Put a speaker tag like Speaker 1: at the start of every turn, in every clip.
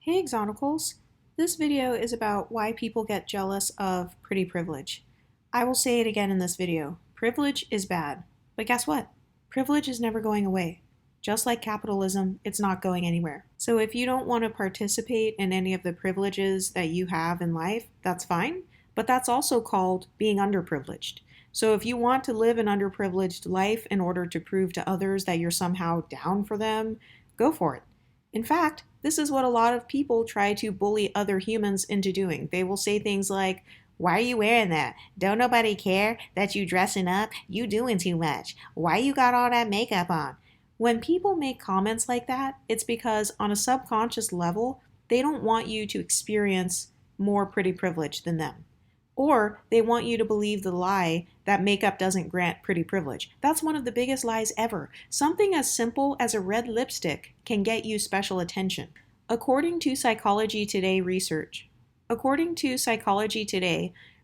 Speaker 1: Hey Exoticals! This video is about why people get jealous of pretty privilege. I will say it again in this video. Privilege is bad. But guess what? Privilege is never going away. Just like capitalism, it's not going anywhere. So if you don't want to participate in any of the privileges that you have in life, that's fine. But that's also called being underprivileged. So if you want to live an underprivileged life in order to prove to others that you're somehow down for them, go for it. In fact, this is what a lot of people try to bully other humans into doing. They will say things like, "Why are you wearing that? Don't nobody care that you dressing up? You doing too much. Why you got all that makeup on?" When people make comments like that, it's because on a subconscious level, they don't want you to experience more pretty privilege than them. Or they want you to believe the lie that makeup doesn't grant pretty privilege. That's one of the biggest lies ever. Something as simple as a red lipstick can get you special attention. According to Psychology Today research,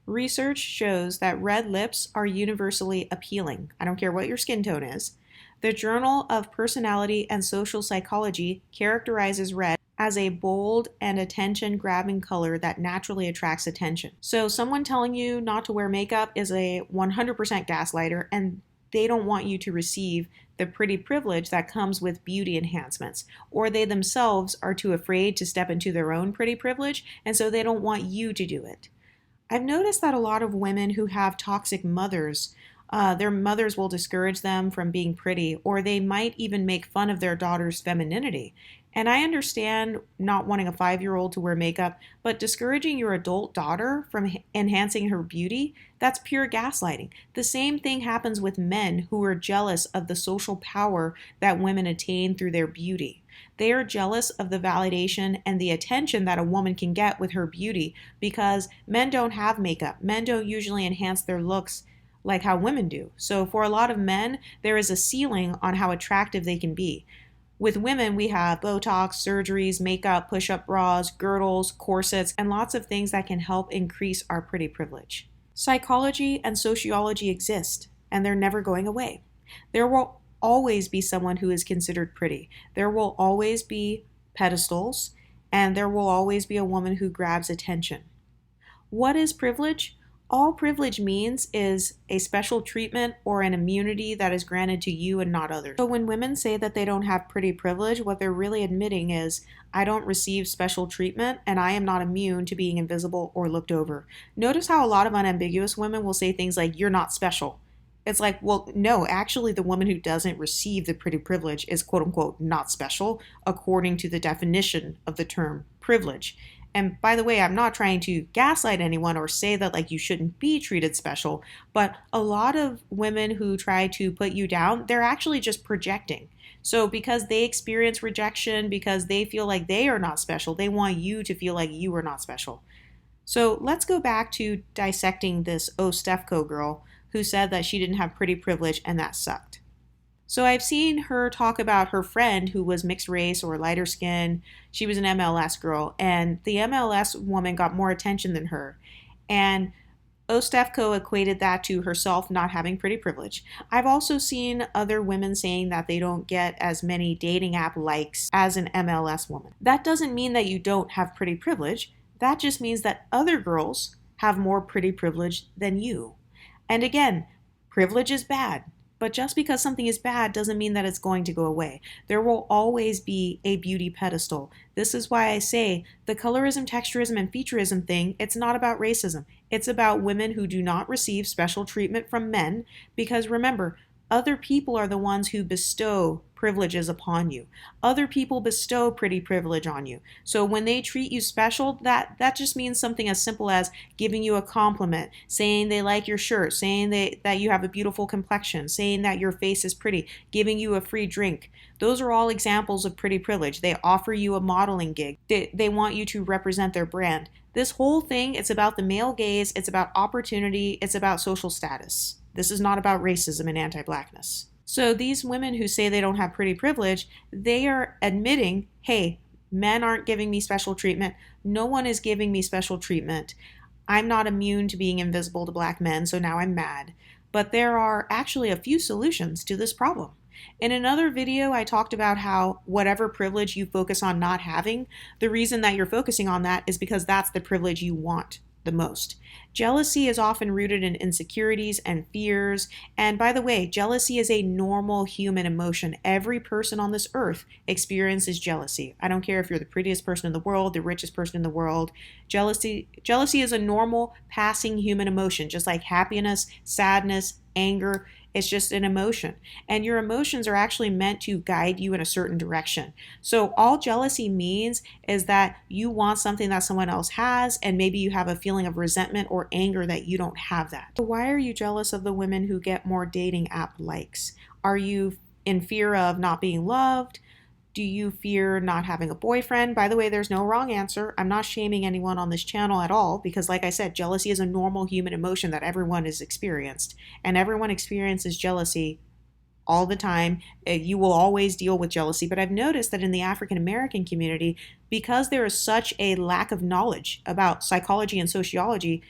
Speaker 1: research shows that red lips are universally appealing. I don't care what your skin tone is. The Journal of Personality and Social Psychology characterizes red as a bold and attention-grabbing color that naturally attracts attention. So someone telling you not to wear makeup is a 100% gaslighter, and they don't want you to receive the pretty privilege that comes with beauty enhancements, or they themselves are too afraid to step into their own pretty privilege, and so they don't want you to do it. I've noticed that a lot of women who have toxic mothers, their mothers will discourage them from being pretty, or they might even make fun of their daughter's femininity. And I understand not wanting a 5-year-old to wear makeup, but discouraging your adult daughter from enhancing her beauty, that's pure gaslighting. The same thing happens with men who are jealous of the social power that women attain through their beauty. They are jealous of the validation and the attention that a woman can get with her beauty because men don't have makeup. Men don't usually enhance their looks like how women do. So for a lot of men, there is a ceiling on how attractive they can be. With women, we have Botox, surgeries, makeup, push-up bras, girdles, corsets, and lots of things that can help increase our pretty privilege. Psychology and sociology exist, and they're never going away. There will always be someone who is considered pretty. There will always be pedestals, and there will always be a woman who grabs attention. What is privilege? All privilege means is a special treatment or an immunity that is granted to you and not others. So when women say that they don't have pretty privilege, what they're really admitting is, I don't receive special treatment and I am not immune to being invisible or looked over. Notice how a lot of unambiguous women will say things like, "You're not special." It's like, well, no, actually the woman who doesn't receive the pretty privilege is quote unquote not special according to the definition of the term privilege. And by the way, I'm not trying to gaslight anyone or say that like you shouldn't be treated special, but a lot of women who try to put you down, they're actually just projecting. So because they experience rejection, because they feel like they are not special, they want you to feel like you are not special. So let's go back to dissecting this Stefko girl who said that she didn't have pretty privilege and that sucked. So I've seen her talk about her friend who was mixed race or lighter skin. She was an MLS girl, and the MLS woman got more attention than her. And Ostefko equated that to herself not having pretty privilege. I've also seen other women saying that they don't get as many dating app likes as an MLS woman. That doesn't mean that you don't have pretty privilege. That just means that other girls have more pretty privilege than you. And again, privilege is bad. But just because something is bad doesn't mean that it's going to go away. There will always be a beauty pedestal. This is why I say the colorism, texturism, and featureism thing, it's not about racism. It's about women who do not receive special treatment from men because remember, other people are the ones who bestow privileges upon you. Other people bestow pretty privilege on you. So when they treat you special, that just means something as simple as giving you a compliment, saying they like your shirt, saying that you have a beautiful complexion, saying that your face is pretty, giving you a free drink. Those are all examples of pretty privilege. They offer you a modeling gig. They want you to represent their brand. This whole thing, it's about the male gaze, it's about opportunity, it's about social status. This is not about racism and anti-blackness. So these women who say they don't have pretty privilege, they are admitting, hey, men aren't giving me special treatment. No one is giving me special treatment. I'm not immune to being invisible to black men, so now I'm mad. But there are actually a few solutions to this problem. In another video, I talked about how whatever privilege you focus on not having, the reason that you're focusing on that is because that's the privilege you want the most. Jealousy is often rooted in insecurities and fears. And by the way, jealousy is a normal human emotion. Every person on this earth experiences jealousy. I don't care if you're the prettiest person in the world, the richest person in the world. Jealousy is a normal passing human emotion, just like happiness, sadness, anger. It's just an emotion. And your emotions are actually meant to guide you in a certain direction. So all jealousy means is that you want something that someone else has, and maybe you have a feeling of resentment or anger that you don't have that. So why are you jealous of the women who get more dating app likes? Are you in fear of not being loved? Do you fear not having a boyfriend? By the way, there's no wrong answer. I'm not shaming anyone on this channel at all because, like I said, jealousy is a normal human emotion that everyone has experienced. And everyone experiences jealousy all the time. You will always deal with jealousy. But I've noticed that in the African American community, because there is such a lack of knowledge about psychology and sociology,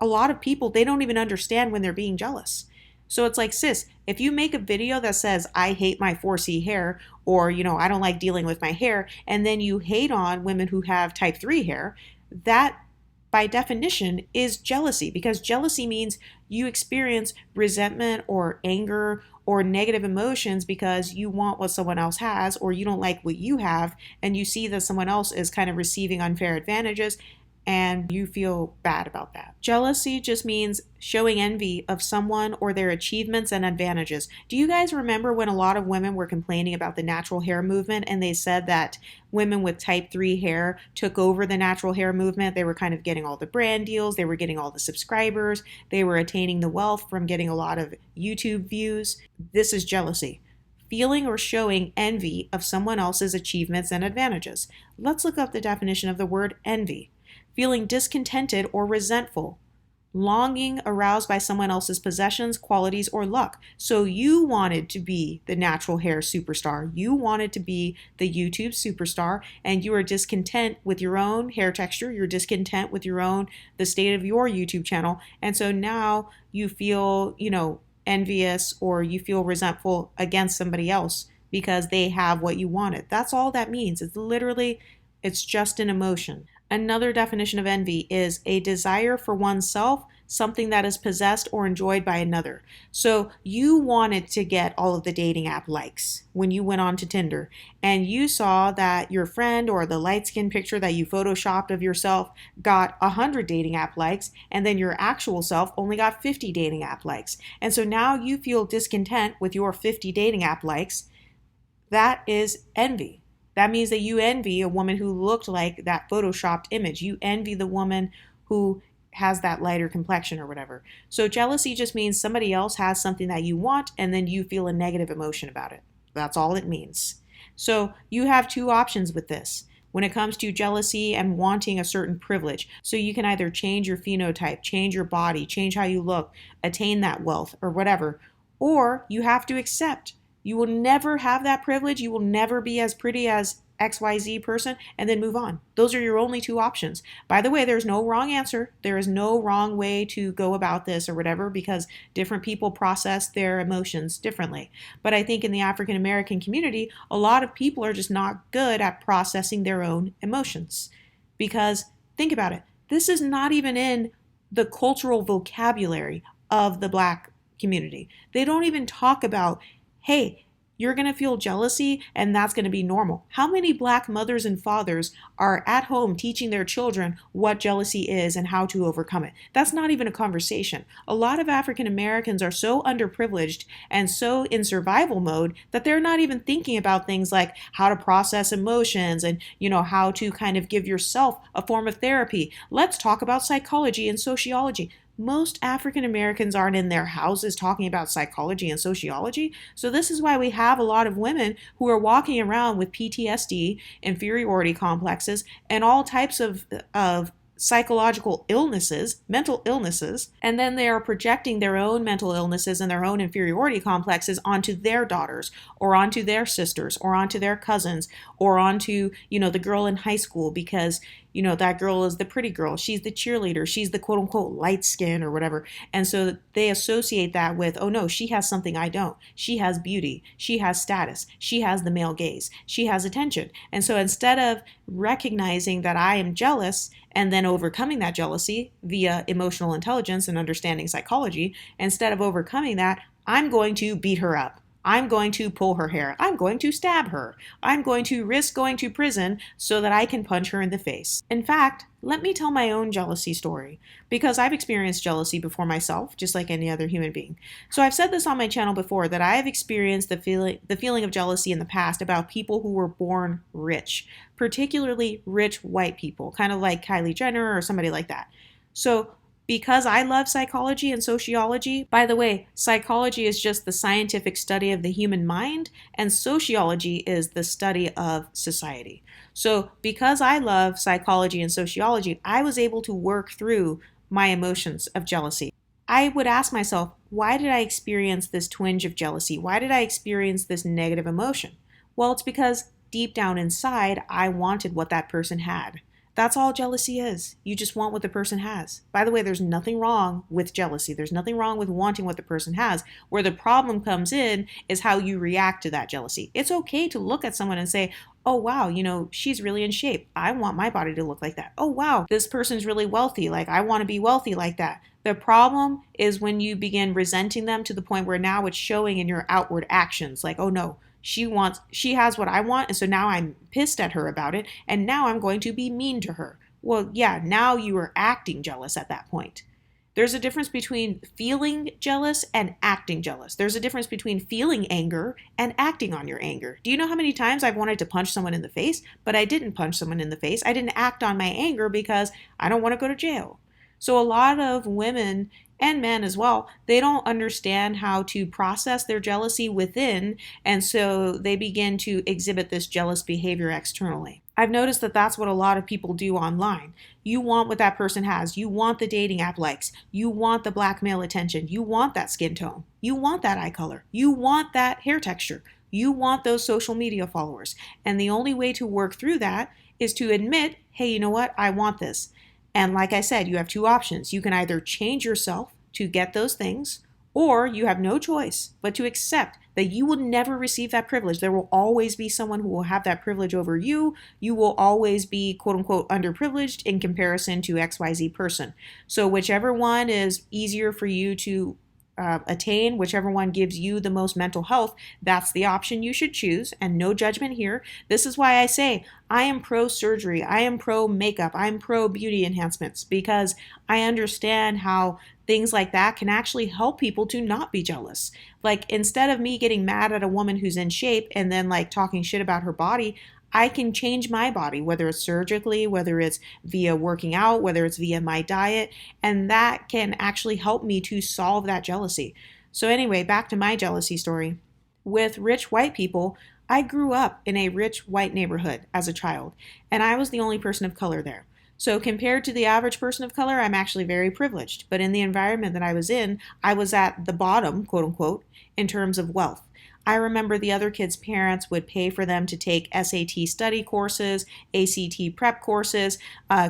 Speaker 1: a lot of people, they don't even understand when they're being jealous. So it's like, sis, if you make a video that says, I hate my 4C hair, or, I don't like dealing with my hair, and then you hate on women who have type 3 hair, that by definition is jealousy, because jealousy means you experience resentment or anger or negative emotions because you want what someone else has, or you don't like what you have, and you see that someone else is kind of receiving unfair advantages, and you feel bad about that. Jealousy just means showing envy of someone or their achievements and advantages. Do you guys remember when a lot of women were complaining about the natural hair movement and they said that women with type 3 hair took over the natural hair movement? They were kind of getting all the brand deals, they were getting all the subscribers, they were attaining the wealth from getting a lot of YouTube views. This is jealousy. Feeling or showing envy of someone else's achievements and advantages. Let's look up the definition of the word envy. Feeling discontented or resentful, longing aroused by someone else's possessions, qualities, or luck. So you wanted to be the natural hair superstar. You wanted to be the YouTube superstar, and you are discontent with your own hair texture. You're discontent with the state of your YouTube channel. And so now you feel, envious, or you feel resentful against somebody else because they have what you wanted. That's all that means. It's just an emotion. Another definition of envy is a desire for oneself, something that is possessed or enjoyed by another. So you wanted to get all of the dating app likes when you went on to Tinder, and you saw that your friend or the light skin picture that you photoshopped of yourself got 100 dating app likes, and then your actual self only got 50 dating app likes. And so now you feel discontent with your 50 dating app likes. That is envy. That means that you envy a woman who looked like that photoshopped image. You envy the woman who has that lighter complexion or whatever. So jealousy just means somebody else has something that you want, and then you feel a negative emotion about it. That's all it means. So you have two options with this when it comes to jealousy and wanting a certain privilege. So you can either change your phenotype, change your body, change how you look, attain that wealth or whatever, or you have to accept you will never have that privilege. You will never be as pretty as XYZ person, and then move on. Those are your only two options. By the way, there's no wrong answer. There is no wrong way to go about this or whatever, because different people process their emotions differently. But I think in the African American community, a lot of people are just not good at processing their own emotions. Because think about it. This is not even in the cultural vocabulary of the Black community. They don't even talk about, hey, you're going to feel jealousy and that's going to be normal. How many Black mothers and fathers are at home teaching their children what jealousy is and how to overcome it? That's not even a conversation. A lot of African Americans are so underprivileged and so in survival mode that they're not even thinking about things like how to process emotions and, how to kind of give yourself a form of therapy. Let's talk about psychology and sociology. Most African Americans aren't in their houses talking about psychology and sociology. So this is why we have a lot of women who are walking around with PTSD, inferiority complexes, and all types of psychological illnesses, mental illnesses, and then they are projecting their own mental illnesses and their own inferiority complexes onto their daughters or onto their sisters or onto their cousins or onto, the girl in high school because, that girl is the pretty girl. She's the cheerleader. She's the quote unquote light skin or whatever. And so they associate that with, oh no, she has something I don't. She has beauty. She has status. She has the male gaze. She has attention. And so instead of recognizing that I am jealous and then overcoming that jealousy via emotional intelligence and understanding psychology, instead of overcoming that, I'm going to beat her up. I'm going to pull her hair. I'm going to stab her. I'm going to risk going to prison so that I can punch her in the face. In fact, let me tell my own jealousy story because I've experienced jealousy before myself, just like any other human being. So I've said this on my channel before that I have experienced the feeling of jealousy in the past about people who were born rich, particularly rich white people, kind of like Kylie Jenner or somebody like that. So because I love psychology and sociology, by the way, psychology is just the scientific study of the human mind, and sociology is the study of society. So because I love psychology and sociology, I was able to work through my emotions of jealousy. I would ask myself, why did I experience this twinge of jealousy? Why did I experience this negative emotion? Well, it's because deep down inside, I wanted what that person had. That's all jealousy is. You just want what the person has. By the way, there's nothing wrong with jealousy. There's nothing wrong with wanting what the person has. Where the problem comes in is how you react to that jealousy. It's okay to look at someone and say, oh, wow, she's really in shape. I want my body to look like that. Oh, wow, this person's really wealthy. Like, I want to be wealthy like that. The problem is when you begin resenting them to the point where now it's showing in your outward actions. Like, oh, no. She has what I want, and so now I'm pissed at her about it, and now I'm going to be mean to her. Well, yeah, now you are acting jealous at that point. There's a difference between feeling jealous and acting jealous. There's a difference between feeling anger and acting on your anger. Do you know how many times I've wanted to punch someone in the face, but I didn't punch someone in the face? I didn't act on my anger because I don't want to go to jail. So a lot of women and men as well, they don't understand how to process their jealousy within, and so they begin to exhibit this jealous behavior externally. I've noticed that that's what a lot of people do online. You want what that person has. You want the dating app likes. You want the black male attention. You want that skin tone. You want that eye color. You want that hair texture. You want those social media followers. And the only way to work through that is to admit, hey, you know what? I want this. And like I said, you have two options. You can either change yourself to get those things, or you have no choice but to accept that you will never receive that privilege. There will always be someone who will have that privilege over you. You will always be quote unquote underprivileged in comparison to XYZ person. So whichever one is easier for you to attain, whichever one gives you the most mental health, that's the option you should choose, and no judgment here. This is why I say I am pro surgery, I am pro makeup, I'm pro beauty enhancements, because I understand how things like that can actually help people to not be jealous. Like, instead of me getting mad at a woman who's in shape and then like talking shit about her body, I can change my body, whether it's surgically, whether it's via working out, whether it's via my diet, and that can actually help me to solve that jealousy. So anyway, back to my jealousy story. With rich white people, I grew up in a rich white neighborhood as a child, and I was the only person of color there. So compared to the average person of color, I'm actually very privileged. But in the environment that I was in, I was at the bottom, quote unquote, in terms of wealth. I remember the other kids' parents would pay for them to take SAT study courses, ACT prep courses.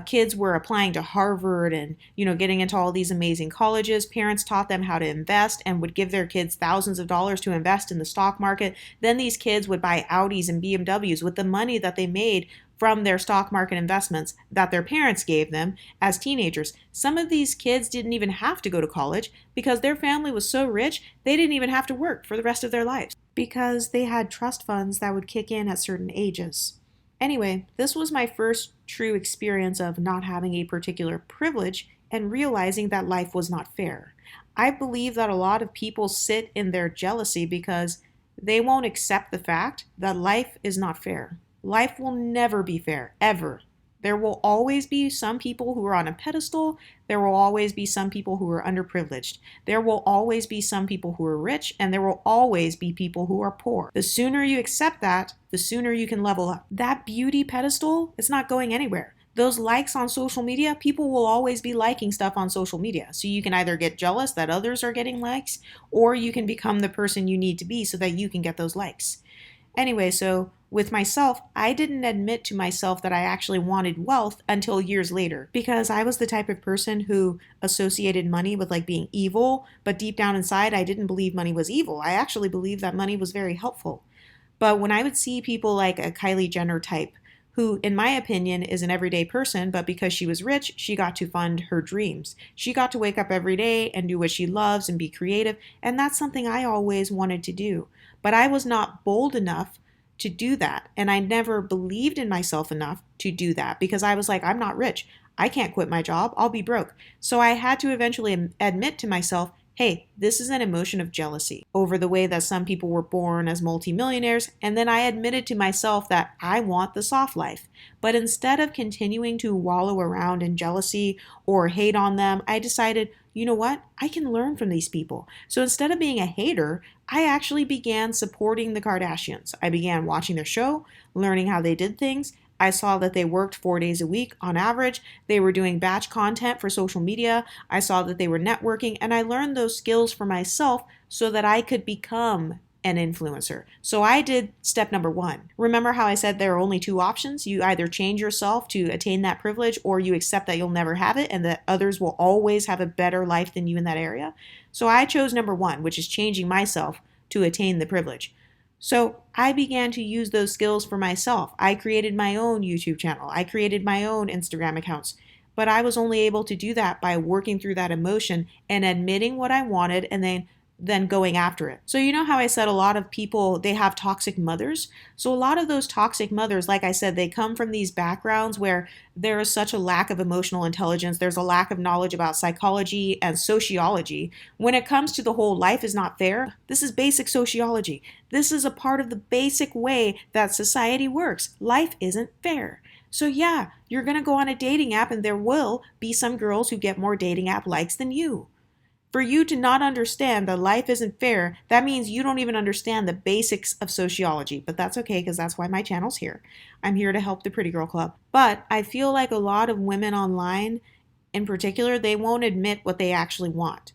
Speaker 1: Kids were applying to Harvard and, getting into all these amazing colleges. Parents taught them how to invest and would give their kids thousands of dollars to invest in the stock market. Then these kids would buy Audis and BMWs with the money that they made from their stock market investments that their parents gave them as teenagers. Some of these kids didn't even have to go to college because their family was so rich, they didn't even have to work for the rest of their lives because they had trust funds that would kick in at certain ages. Anyway, this was my first true experience of not having a particular privilege and realizing that life was not fair. I believe that a lot of people sit in their jealousy because they won't accept the fact that life is not fair. Life will never be fair, ever. There will always be some people who are on a pedestal. There will always be some people who are underprivileged. There will always be some people who are rich, and there will always be people who are poor. The sooner you accept that, the sooner you can level up. That beauty pedestal is not going anywhere. Those likes on social media, people will always be liking stuff on social media. So you can either get jealous that others are getting likes, or you can become the person you need to be so that you can get those likes. Anyway, so with myself, I didn't admit to myself that I actually wanted wealth until years later because I was the type of person who associated money with like being evil, but deep down inside, I didn't believe money was evil. I actually believed that money was very helpful. But when I would see people like a Kylie Jenner type, who, in my opinion, is an everyday person, but because she was rich, she got to fund her dreams. She got to wake up every day and do what she loves and be creative, and that's something I always wanted to do. But I was not bold enough to do that, and I never believed in myself enough to do that because I was like, I'm not rich. I can't quit my job. I'll be broke. So I had to eventually admit to myself, hey, this is an emotion of jealousy over the way that some people were born as multimillionaires. And then I admitted to myself that I want the soft life. But instead of continuing to wallow around in jealousy or hate on them, I decided, you know what? I can learn from these people. So instead of being a hater, I actually began supporting the Kardashians. I began watching their show, learning how they did things. I saw that they worked 4 days a week on average. They were doing batch content for social media. I saw that they were networking, and I learned those skills for myself so that I could become an influencer. So I did step number one. Remember how I said there are only two options? You either change yourself to attain that privilege, or you accept that you'll never have it and that others will always have a better life than you in that area. So I chose number one, which is changing myself to attain the privilege. So I began to use those skills for myself. I created my own YouTube channel. I created my own Instagram accounts. But I was only able to do that by working through that emotion and admitting what I wanted and then going after it. So you know how I said a lot of people, they have toxic mothers? So a lot of those toxic mothers, like I said, they come from these backgrounds where there is such a lack of emotional intelligence. There's a lack of knowledge about psychology and sociology. When it comes to the whole life is not fair, this is basic sociology. This is a part of the basic way that society works. Life isn't fair. So yeah, you're going to go on a dating app and there will be some girls who get more dating app likes than you. For you to not understand that life isn't fair, that means you don't even understand the basics of sociology. But that's okay because that's why my channel's here. I'm here to help the Pretty Girl Club. But I feel like a lot of women online, in particular, they won't admit what they actually want.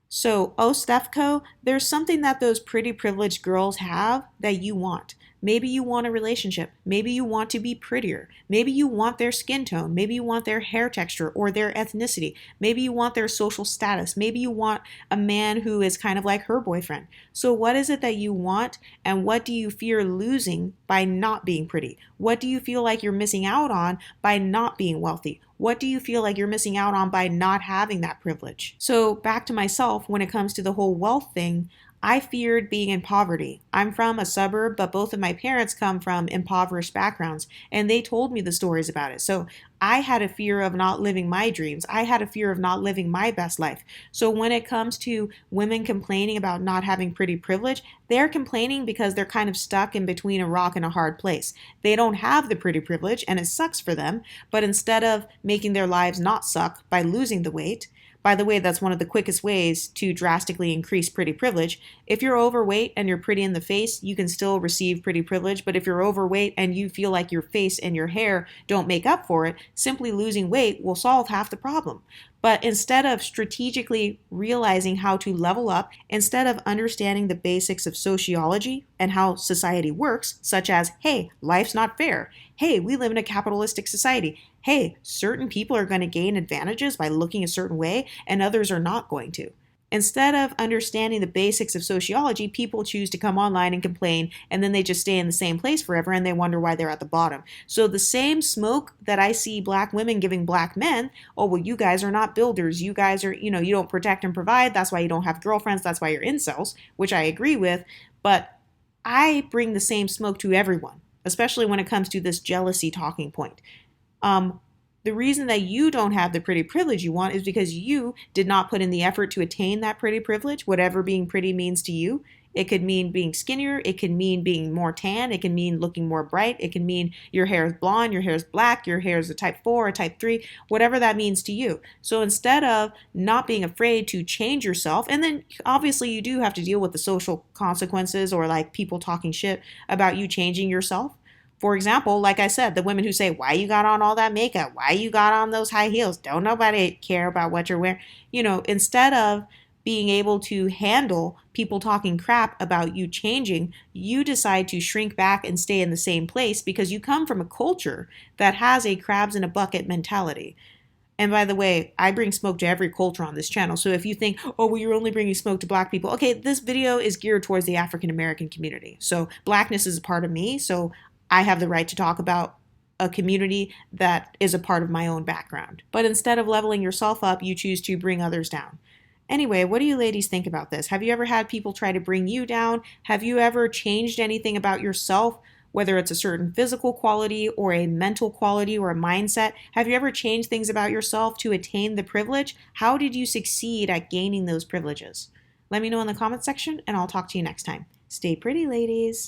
Speaker 1: So, oh, Stefco, there's something that those pretty privileged girls have that you want. Maybe you want a relationship. Maybe you want to be prettier. Maybe you want their skin tone. Maybe you want their hair texture or their ethnicity. Maybe you want their social status. Maybe you want a man who is kind of like her boyfriend. So what is it that you want, and what do you fear losing by not being pretty? What do you feel like you're missing out on by not being wealthy? What do you feel like you're missing out on by not having that privilege? So back to myself, when it comes to the whole wealth thing, I feared being in poverty. I'm from a suburb, but both of my parents come from impoverished backgrounds, and they told me the stories about it. So I had a fear of not living my dreams. I had a fear of not living my best life. So when it comes to women complaining about not having pretty privilege, they're complaining because they're kind of stuck in between a rock and a hard place. They don't have the pretty privilege, and it sucks for them, but instead of making their lives not suck by losing the weight, by the way, that's one of the quickest ways to drastically increase pretty privilege. If you're overweight and you're pretty in the face, you can still receive pretty privilege. But if you're overweight and you feel like your face and your hair don't make up for it, simply losing weight will solve half the problem. But instead of strategically realizing how to level up, instead of understanding the basics of sociology and how society works, such as, hey, life's not fair. Hey, we live in a capitalistic society. Hey, certain people are going to gain advantages by looking a certain way and others are not going to. Instead of understanding the basics of sociology, people choose to come online and complain, and then they just stay in the same place forever and they wonder why they're at the bottom. So the same smoke that I see black women giving black men, oh, well, you guys are not builders. You guys are, you don't protect and provide. That's why you don't have girlfriends. That's why you're incels, which I agree with. But I bring the same smoke to everyone, especially when it comes to this jealousy talking point. The reason that you don't have the pretty privilege you want is because you did not put in the effort to attain that pretty privilege, whatever being pretty means to you. It could mean being skinnier. It could mean being more tan. It can mean looking more bright. It can mean your hair is blonde, your hair is black, your hair is a type 4, a type 3, whatever that means to you. So instead of not being afraid to change yourself, and then obviously you do have to deal with the social consequences or like people talking shit about you changing yourself. For example, like I said, the women who say, why you got on all that makeup? Why you got on those high heels? Don't nobody care about what you're wearing. Instead of being able to handle people talking crap about you changing, you decide to shrink back and stay in the same place because you come from a culture that has a crabs in a bucket mentality. And by the way, I bring smoke to every culture on this channel. So if you think, oh, well, you're only bringing smoke to black people. Okay, this video is geared towards the African American community. So blackness is a part of me. So I have the right to talk about a community that is a part of my own background. But instead of leveling yourself up, you choose to bring others down. Anyway, what do you ladies think about this? Have you ever had people try to bring you down? Have you ever changed anything about yourself, whether it's a certain physical quality or a mental quality or a mindset? Have you ever changed things about yourself to attain the privilege? How did you succeed at gaining those privileges? Let me know in the comment section and I'll talk to you next time. Stay pretty, ladies.